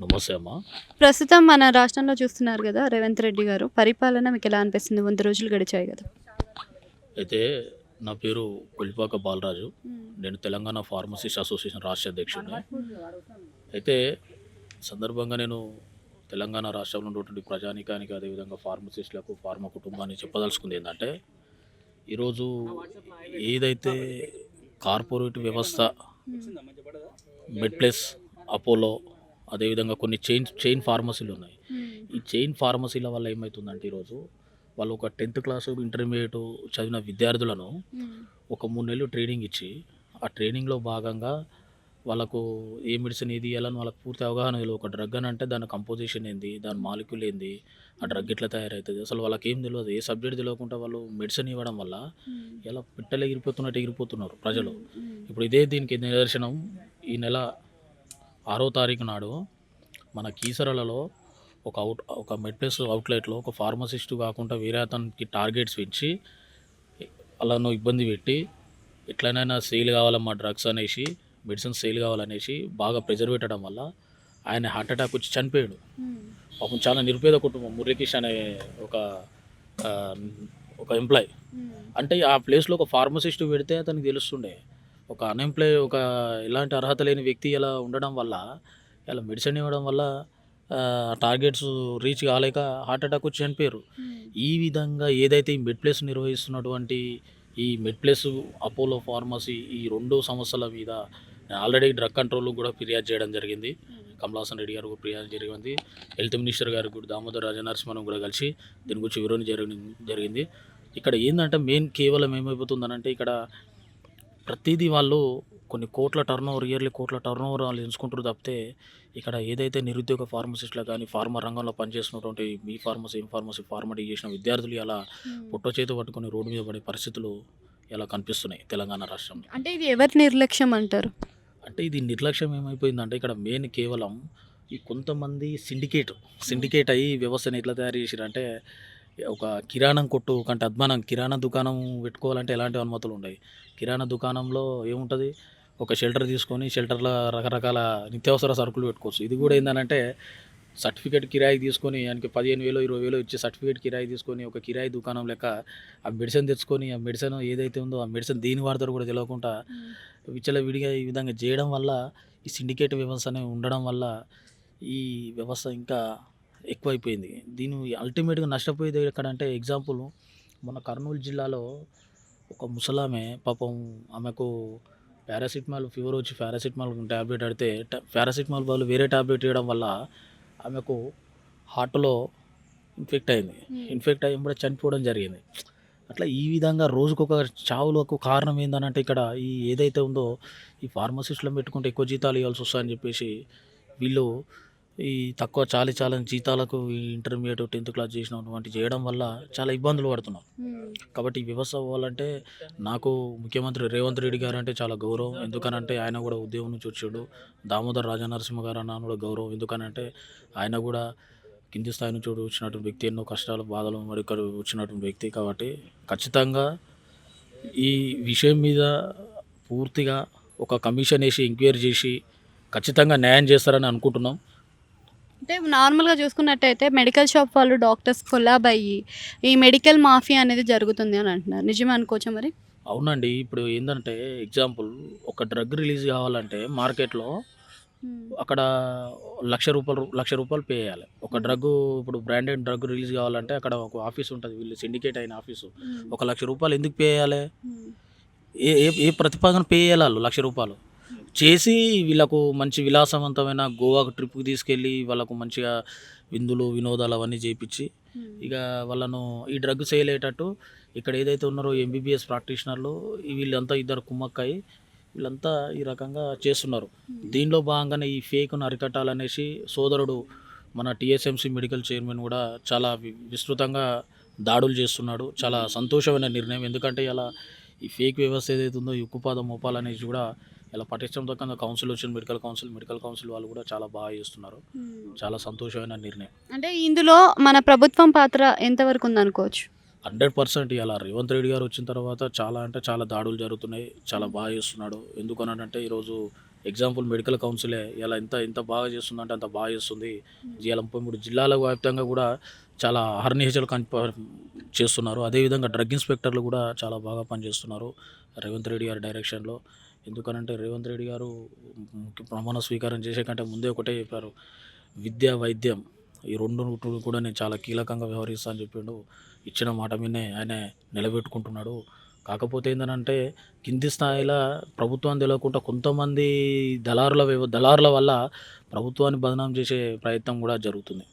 నమస్తే అమ్మా. ప్రస్తుతం మన రాష్ట్రంలో చూస్తున్నారు కదా, రేవంత్ రెడ్డి గారు పరిపాలన మీకు ఎలా అనిపిస్తుంది? 100 రోజులు గడిచాయి కదా. అయితే నా పేరు కొల్లిపాక బాలరాజు. నేను తెలంగాణ ఫార్మసిస్ట్ అసోసియేషన్ రాష్ట్ర అధ్యక్షుడిని. అయితే సందర్భంగా నేను తెలంగాణ రాష్ట్రంలో ఉన్నటువంటి ప్రజానీకానికి, అదేవిధంగా ఫార్మసిస్టులకు, ఫార్మా కుటుంబానికి చెప్పదలుచుకుంది ఏంటంటే, ఈరోజు ఏదైతే కార్పొరేట్ వ్యవస్థ, మెడ్ప్లస్, అపోలో, అదేవిధంగా కొన్ని చైన్ ఫార్మసీలు ఉన్నాయి. ఈ చైన్ ఫార్మసీల వల్ల ఏమవుతుందంటే ఈరోజు వాళ్ళు ఒక 10th క్లాసు ఇంటర్మీడియట్ చదివిన విద్యార్థులను ఒక 3 నెలలు ట్రైనింగ్ ఇచ్చి, ఆ ట్రైనింగ్లో భాగంగా వాళ్ళకు ఏ మెడిసిన్ ఏది ఇవ్వాలని వాళ్ళకి పూర్తి అవగాహన తెలియదు. ఒక డ్రగ్ అని అంటే దాని కంపోజిషన్ ఏంది, దాని మాలిక్యూల్ ఏంది, ఆ డ్రగ్ ఎట్లా తయారవుతుంది, అసలు వాళ్ళకి ఏం తెలియదు. ఏ సబ్జెక్ట్ తెలియకుండా వాళ్ళు మెడిసిన్ ఇవ్వడం వల్ల ఇలా పిట్టలు ఎగిరిపోతున్నట్టు ఎగిరిపోతున్నారు ప్రజలు. ఇప్పుడు ఇదే దీనికి నిదర్శనం. ఈ నెల 6వ తారీఖు నాడు మన కీసరలలో ఒక మెడ్ప్లస్ అవుట్లెట్లో ఒక ఫార్మసిస్టు కాకుండా వేరే అతనికి టార్గెట్స్ ఇచ్చి వాళ్ళను ఇబ్బంది పెట్టి, ఎట్లనైనా సేల్ కావాలమ్మా డ్రగ్స్ అనేసి, మెడిసిన్స్ సేల్ కావాలనేసి బాగా ప్రెజర్ పెట్టడం వల్ల ఆయన హార్ట్ అటాక్ వచ్చి చనిపోయాడు. పాపం చాలా నిరుపేద కుటుంబం. మురళీకృష్ణ అనే ఒక ఆ, ఒక ఎంప్లాయ్. అంటే ఆ ప్లేస్లో ఒక ఫార్మసిస్ట్ పెడితే అతనికి తెలుస్తుండే. ఒక ఒక ఎలాంటి అర్హత లేని వ్యక్తి ఇలా ఉండడం వల్ల, ఇలా మెడిసిన్ ఇవ్వడం వల్ల టార్గెట్స్ రీచ్ కాలేక హార్ట్ అటాక్ వచ్చి చనిపోయారు. ఈ విధంగా ఏదైతే ఈ మెడ్ప్లస్ నిర్వహిస్తున్నటువంటి ఈ మెడ్ప్లస్, అపోలో ఫార్మసీ, ఈ 2 సంస్థల మీద ఆల్రెడీ డ్రగ్ కంట్రోల్ కూడా ఫిర్యాదు చేయడం జరిగింది. కమలాసన్ రెడ్డి గారు ఫిర్యాదు జరిగింది. హెల్త్ మినిస్టర్ గారికి కూడా దామోదర్ రాజనరసింహన్ కూడా కలిసి దీని గురించి వివరణ జరిగింది. ఇక్కడ ఏంటంటే మెయిన్ కేవలం ఏమైపోతుందనంటే, ఇక్కడ ప్రతిదీ వాళ్ళు కొన్ని కోట్ల టర్నోవర్, ఇయర్లీ కోట్ల టర్నోవర్ వాళ్ళు ఎంచుకుంటారు తప్పితే, ఇక్కడ ఏదైతే నిరుద్యోగ ఫార్మసిస్టులు కానీ, ఫార్మా రంగంలో పనిచేస్తున్నటువంటి B pharmacy, M pharmacy, PharmD చేసిన విద్యార్థులు ఇలా పుట్ట చేతి పట్టుకొని రోడ్డు మీద పడే పరిస్థితులు ఇలా కనిపిస్తున్నాయి తెలంగాణ రాష్ట్రంలో. అంటే ఇది ఎవరి నిర్లక్ష్యం అంటారు? అంటే ఇది నిర్లక్ష్యం ఏమైపోయిందంటే, ఇక్కడ మెయిన్ కేవలం ఈ కొంతమంది సిండికేట్ అయ్యి వ్యవస్థను ఎట్లా తయారు చేసిరంటే, ఒక కిరాణం కొట్టు కంటే అద్మానం కిరాణా దుకాణం పెట్టుకోవాలంటే ఎలాంటి అనుమతులు ఉన్నాయి. కిరాణా దుకాణంలో ఏముంటుంది, ఒక షెల్టర్ తీసుకొని షెల్టర్లో రకరకాల నిత్యావసర సరుకులు పెట్టుకోవచ్చు. ఇది కూడా ఏంటంటే సర్టిఫికేట్ కిరాయి తీసుకొని ఆయనకి 15,000 20,000 ఇచ్చి సర్టిఫికేట్ కిరాయి తీసుకొని ఒక కిరాయి దుకాణం లెక్క ఆ మెడిసిన్ తెచ్చుకొని, ఆ మెడిసిన్ ఏదైతే ఉందో ఆ మెడిసిన్ దేని వాడతారో కూడా తెలియకుండా విచ్చలవిడిగా ఈ విధంగా చేయడం వల్ల, ఈ సిండికేట్ వ్యవస్థ అనేది ఉండడం వల్ల ఈ వ్యవస్థ ఇంకా ఎక్కువైపోయింది. దీని అల్టిమేట్గా నష్టపోయేది ఎక్కడంటే, ఎగ్జాంపుల్ మన కర్నూలు జిల్లాలో ఒక ముసలామె పాపం, ఆమెకు పారాసిటమాల్ ఫీవర్ వచ్చి పారాసిటమాల్ ట్యాబ్లెట్ అడితే పారాసిటమాల్ వాళ్ళు వేరే ట్యాబ్లెట్ ఇవ్వడం వల్ల ఆమెకు హార్ట్లో ఇన్ఫెక్ట్ అయింది. ఇన్ఫెక్ట్ అయ్యి కూడా చనిపోవడం జరిగింది. అట్లా ఈ విధంగా రోజుకొక చావులకు కారణం ఏందనంటే, ఇక్కడ ఈ ఏదైతే ఉందో ఈ ఫార్మసిస్టులను పెట్టుకుంటే ఎక్కువ జీతాలు ఇవ్వాల్సి వస్తుందని చెప్పేసి వీళ్ళు ఈ తక్కువ చాలని జీతాలకు ఈ ఇంటర్మీడియట్ 10th క్లాస్ చేసినటువంటి చేయడం వల్ల చాలా ఇబ్బందులు పడుతున్నాం. కాబట్టి ఈ వ్యవస్థ పోవాలంటే నాకు ముఖ్యమంత్రి రేవంత్ రెడ్డి గారు అంటే చాలా గౌరవం. ఎందుకనంటే ఆయన కూడా ఉద్యోగం నుంచి వచ్చాడు. దామోదర్ రాజనరసింహ గారు అన్న కూడా గౌరవం. ఎందుకనంటే ఆయన కూడా కింది స్థాయి నుంచి వచ్చినటువంటి వ్యక్తి, ఎన్నో కష్టాలు బాధలు మరి ఇక్కడ వచ్చినటువంటి వ్యక్తి. కాబట్టి ఖచ్చితంగా ఈ విషయం మీద పూర్తిగా ఒక కమిషన్ వేసి ఎంక్వైరీ చేసి ఖచ్చితంగా న్యాయం చేస్తారని అనుకుంటున్నాం. అంటే నార్మల్గా చూసుకున్నట్టయితే మెడికల్ షాప్ వాళ్ళు డాక్టర్స్ కొలాబ్ అయ్యి ఈ మెడికల్ మాఫియా అనేది జరుగుతుంది అని అంటున్నారు. నిజమే అనుకోవచ్చా మరి? అవునండి. ఇప్పుడు ఏంటంటే ఎగ్జాంపుల్, ఒక డ్రగ్ రిలీజ్ కావాలంటే మార్కెట్లో అక్కడ ₹1,00,000 పే చేయాలి. ఒక డ్రగ్, ఇప్పుడు బ్రాండెడ్ డ్రగ్ రిలీజ్ కావాలంటే అక్కడ ఒక ఆఫీస్ ఉంటుంది, వీళ్ళు సిండికేట్ అయిన ఆఫీసు. ₹1,00,000 ఎందుకు పే చేయాలి? ఏ ఏ ఏ ప్రతిపాదన పే చేయాలి వాళ్ళు ₹1,00,000 చేసి వీళ్ళకు మంచి విలాసవంతమైన గోవాకు ట్రిప్కి తీసుకెళ్ళి వాళ్ళకు మంచిగా విందులు వినోదాలు అవన్నీ చేయించి ఇక వాళ్ళను ఈ డ్రగ్ సేల్ అయ్యేటట్టు ఇక్కడ ఏదైతే ఉన్నారో ఎంబీబీఎస్ ప్రాక్టీషనర్లు వీళ్ళంతా ఇద్దరు కుమ్మక్కయి వీళ్ళంతా ఈ రకంగా చేస్తున్నారు. దీనిలో భాగంగానే ఈ ఫేక్ను అరికట్టాలనేసి సోదరుడు మన టీఎస్ఎంసీ మెడికల్ చైర్మన్ కూడా చాలా విస్తృతంగా దాడులు చేస్తున్నాడు. చాలా సంతోషమైన నిర్ణయం. ఎందుకంటే ఇలా ఈ ఫేక్ వ్యవస్థ ఏదైతే ఉందో ఈ ఉక్కుపాదం మోపాలనేసి కూడా ఇలా పటిష్టంతో కన్నా కౌన్సిల్ వచ్చిన మెడికల్ కౌన్సిల్ వాళ్ళు కూడా చాలా బాగా చేస్తున్నారు. చాలా సంతోషమైన నిర్ణయం. అంటే ఇందులో మన ప్రభుత్వం పాత్ర ఎంతవరకు ఉందనుకోవచ్చు? 100% ఇలా రేవంత్ రెడ్డి గారు వచ్చిన తర్వాత చాలా అంటే చాలా దాడులు జరుగుతున్నాయి. చాలా బాగా చేస్తున్నాడు. ఎందుకనంటే ఈరోజు ఎగ్జాంపుల్ మెడికల్ కౌన్సిలే ఇలా ఎంత బాగా చేస్తుందంటే అంత బాగా చేస్తుంది. ఇలా 33 జిల్లాల వ్యాప్తంగా కూడా చాలా అహర్నిశలు చేస్తున్నారు. అదేవిధంగా డ్రగ్ ఇన్స్పెక్టర్లు కూడా చాలా బాగా పనిచేస్తున్నారు రేవంత్ రెడ్డి గారి డైరెక్షన్లో. ఎందుకనంటే రేవంత్ రెడ్డి గారు ప్రమాణ స్వీకారం చేసే కంటే ముందే ఒకటే చెప్పారు, విద్య వైద్యం ఈ రెండు కూడా నేను చాలా కీలకంగా వ్యవహరిస్తా అని చెప్పిండు. ఇచ్చిన మాట మీదనే ఆయన నిలబెట్టుకుంటున్నాడు. కాకపోతే ఏంటంటే కింది స్థాయిలో ప్రభుత్వం తెలియకుండా కొంతమంది దళారుల వల్ల ప్రభుత్వాన్ని బదనాం చేసే ప్రయత్నం కూడా జరుగుతుంది.